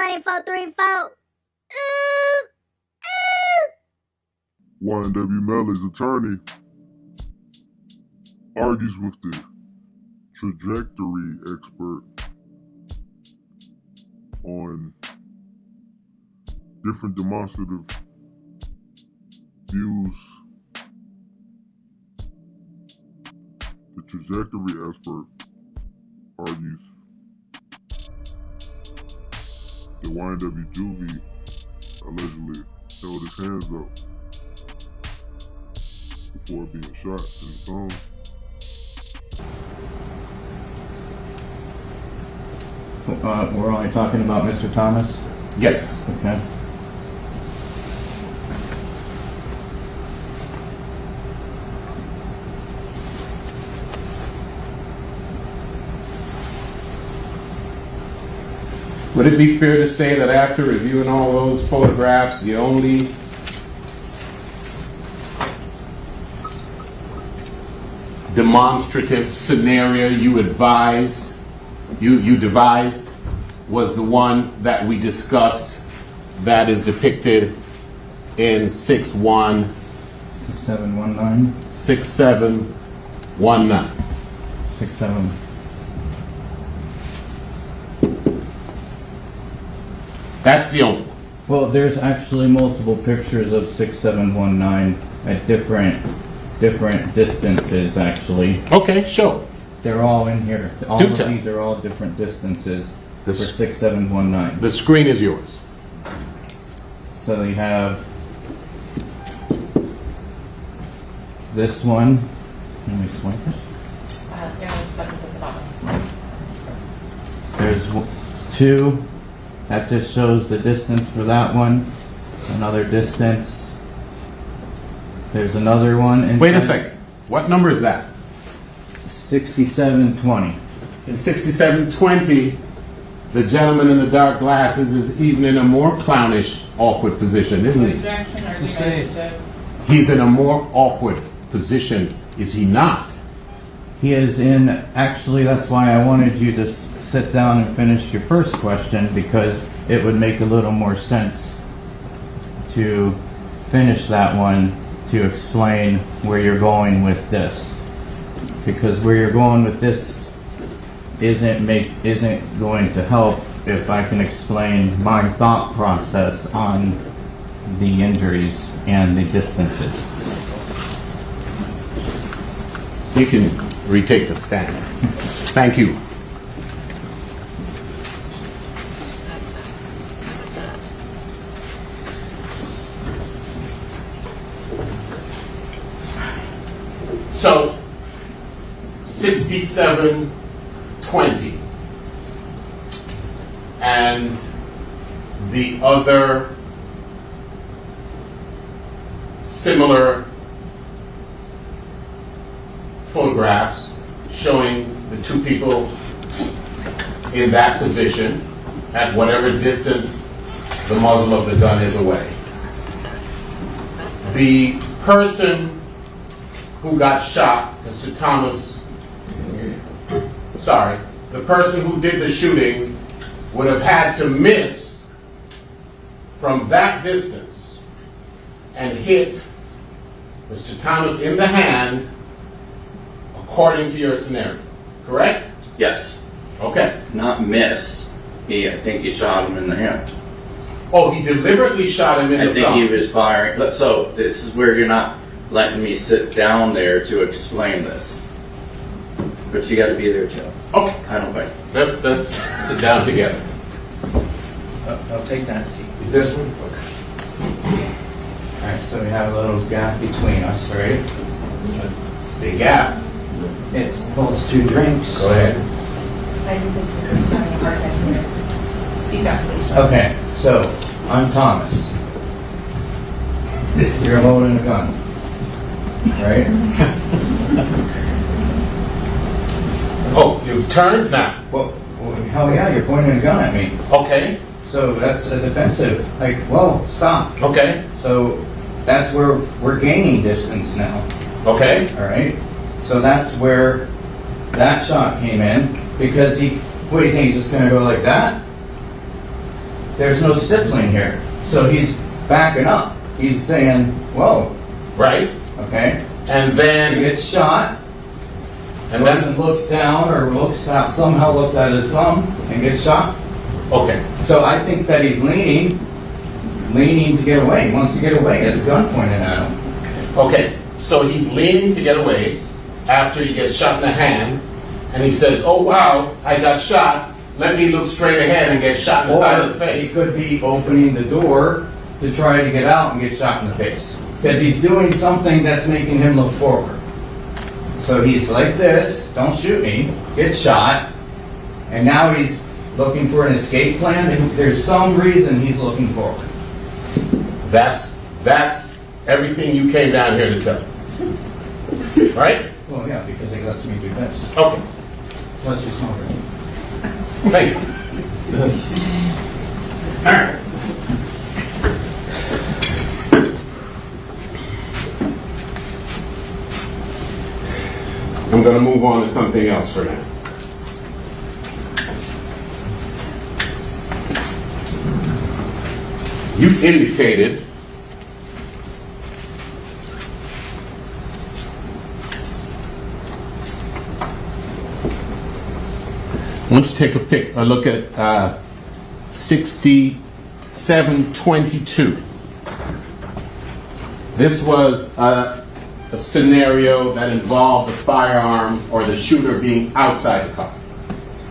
money, 434. YNW Melly's attorney argues with the trajectory expert on different demonstrative views. The trajectory expert argues that YNW Juvie allegedly held his hands up before being shot in the thumb. We're only talking about Mr. Thomas? Yes. Okay. Would it be fair to say that after reviewing all those photographs, the only demonstrative scenario you devised was the one that we discussed that is depicted in 6719? 6719. 67. That's the only one. Well, there's actually multiple pictures of 6719 at different distances, actually. Okay, sure. They're all in here. All Do of tell. these are all different distances for This- 6719. The screen is yours. So you have this one. Let me swipe it. There's two. That just shows the distance for that one. Another distance. There's another one. Wait a second. What number is that? 6720. In 6720, the gentleman in the dark glasses is even in a more clownish, awkward position, isn't he? He's in a more awkward position, is he not? He is in, actually, that's why I wanted you to sit down and finish your first question, because it would make a little more sense to finish that one to explain where you're going with this. Because where you're going with this isn't going to help if I can explain my thought process on the injuries and the distances. You can retake the stand. Thank you. So, 6720 and the other similar photographs showing the two people in that position at whatever distance the muzzle of the gun is away. The person who got shot, Mr. Thomas, the person who did the shooting would have had to miss from that distance and hit Mr. Thomas in the hand according to your scenario, correct? Yes. Okay. Not miss. I think he shot him in the hand. Oh, he deliberately shot him in the I think thumb. he was firing. So this is where you're not letting me sit down there to explain this. But you got to be there too. Okay. I don't think. Let's sit down together. I'll take that seat. This one? Alright, so we have a little gap between us, right? It's a big gap. It holds two drinks. Go ahead. Okay, so I'm Thomas. You're holding a gun, right? Oh, you've turned now. Well, hell yeah, you're pointing a gun at me. Okay. So that's a defensive. Like, whoa, stop. Okay. So that's where we're gaining distance now. Okay. All right. So that's where that shot came in, because what do you think, he's just going to go like that? there's no stippling here. So he's backing up. He's saying, whoa, Right? okay. And He then, gets shot, and goes then, and looks down or looks out, somehow looks at his thumb and gets shot. okay. So I think that he's leaning to get away. He wants to get away. He has a gun pointed at him. Okay, so he's leaning to get away after he gets shot in the hand, and he says, oh wow, I got shot, let me look straight ahead and get shot in the side of the Or he face. could be opening the door to try to get out and get shot in the face. Because he's doing something that's making him look forward. So he's like this, don't shoot me, gets shot, and now he's looking for an escape plan, and there's some reason he's looking forward. That's everything you came down here to tell. Right? Well, yeah, because he lets me do this. Okay, Let's just smoke it. thank you. All right. I'm going to move on to something else for now. You indicated I want you to take a look at 6722. This was a scenario that involved the firearm or the shooter being outside the car.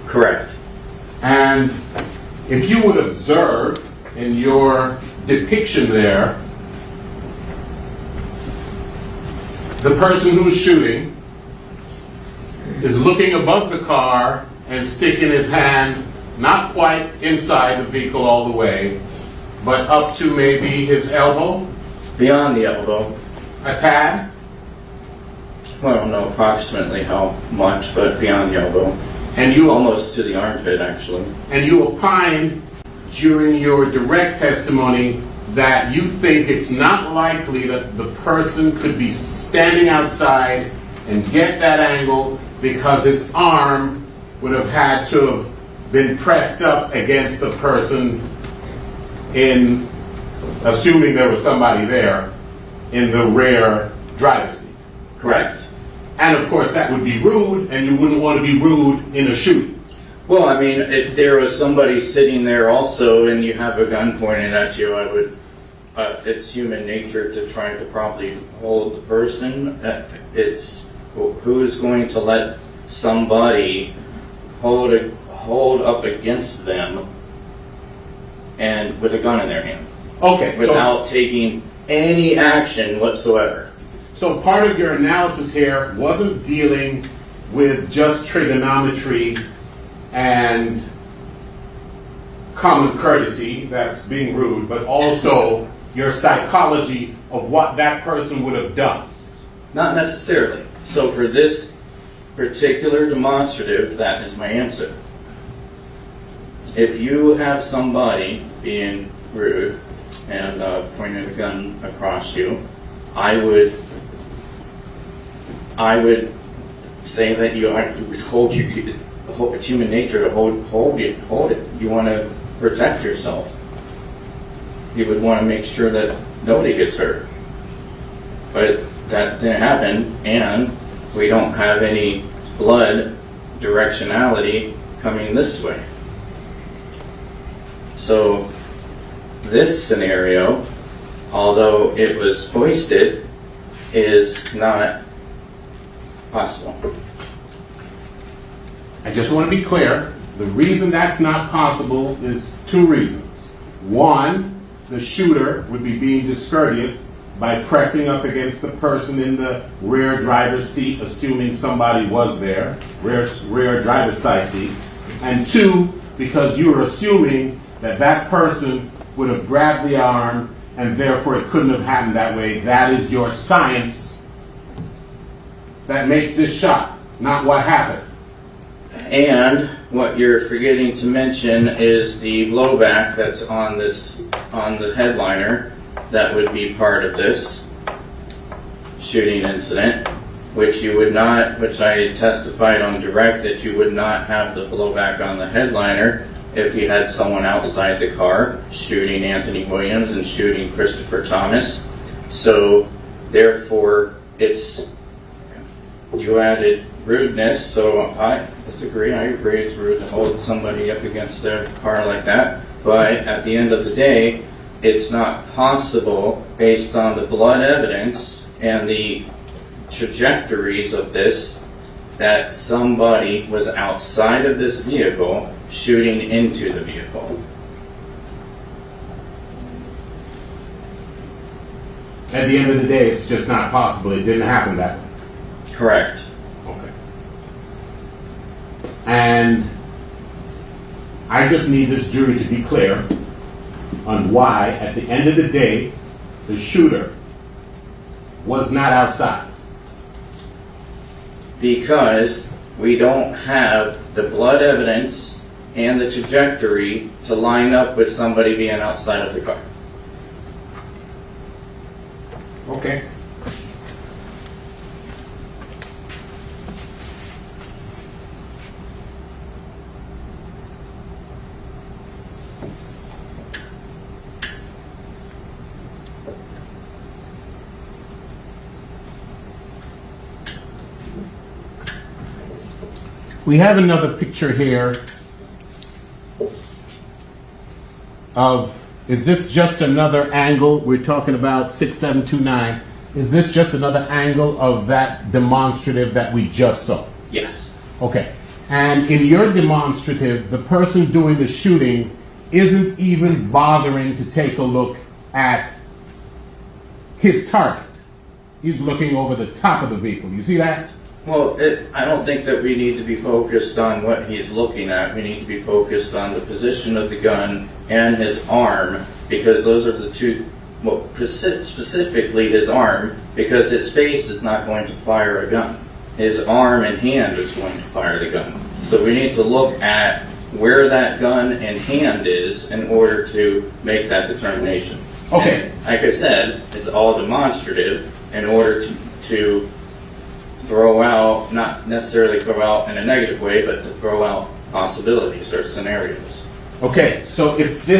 Correct. And if you would observe in your depiction there, the person who's shooting is looking above the car and sticking his hand not quite inside the vehicle all the way, but up to maybe his elbow, Beyond the elbow. a tad. Well, I don't know approximately how much, but beyond the elbow. And you Almost to the armpit, actually. And you opined during your direct testimony that you think it's not likely that the person could be standing outside and get that angle because his arm would have had to have been pressed up against the person in, assuming there was somebody there, in the rear driver's seat. Correct. And of course that would be rude, and you wouldn't want to be rude in a shooting. Well, I mean, if there was somebody sitting there also and you have a gun pointed at you, I would, it's human nature to try to properly hold the person. It's, who is going to let somebody hold up against them and with a gun in their hand Okay, without taking any action whatsoever? So part of your analysis here wasn't dealing with just trigonometry and common courtesy, that's being rude, but also your psychology of what that person would have done. Not necessarily. So for this particular demonstrative, that is my answer. If you have somebody being rude and pointing a gun across you, I would say that it's human nature to hold it. You want to protect yourself. You would want to make sure that nobody gets hurt. But that didn't happen, and we don't have any blood directionality coming this way. So this scenario, although it was hoisted, is not possible. I just want to be clear, the reason that's not possible is two reasons. One, the shooter would be being discourteous by pressing up against the person in the rear driver's seat, assuming somebody was there, rear driver's side seat. And two, because you are assuming that that person would have grabbed the arm and therefore it couldn't have happened that way. That is your science that makes this shot, not what happened. And what you're forgetting to mention is the blowback that's on the headliner that would be part of this shooting incident, which you would not, which I testified on direct that you would not have the blowback on the headliner if he had someone outside the car shooting Anthony Williams and shooting Christopher Thomas. So therefore, you added rudeness, so I disagree. I agree it's rude to hold somebody up against their car like that. But at the end of the day, it's not possible, based on the blood evidence and the trajectories of this, that somebody was outside of this vehicle shooting into the vehicle. At the end of the day, it's just not possible. It didn't happen that way. Correct. Okay. And I just need this jury to be clear on why, at the end of the day, the shooter was not outside. Because we don't have the blood evidence and the trajectory to line up with somebody being outside of the car. Okay. We have another picture here of, is this just another angle? We're talking about 6729. Is this just another angle of that demonstrative that we just saw? Yes. Okay. And in your demonstrative, the person doing the shooting isn't even bothering to take a look at his target. He's looking over the top of the vehicle. You see that? Well, I don't think that we need to be focused on what he's looking at. We need to be focused on the position of the gun and his arm, because those are the two, well, specifically his arm, because his face is not going to fire a gun. His arm and hand is going to fire the gun. So we need to look at where that gun and hand is in order to make that determination. Okay. And like I said, it's all demonstrative in order to throw out, not necessarily throw out in a negative way, but to throw out possibilities or scenarios. Okay, so if this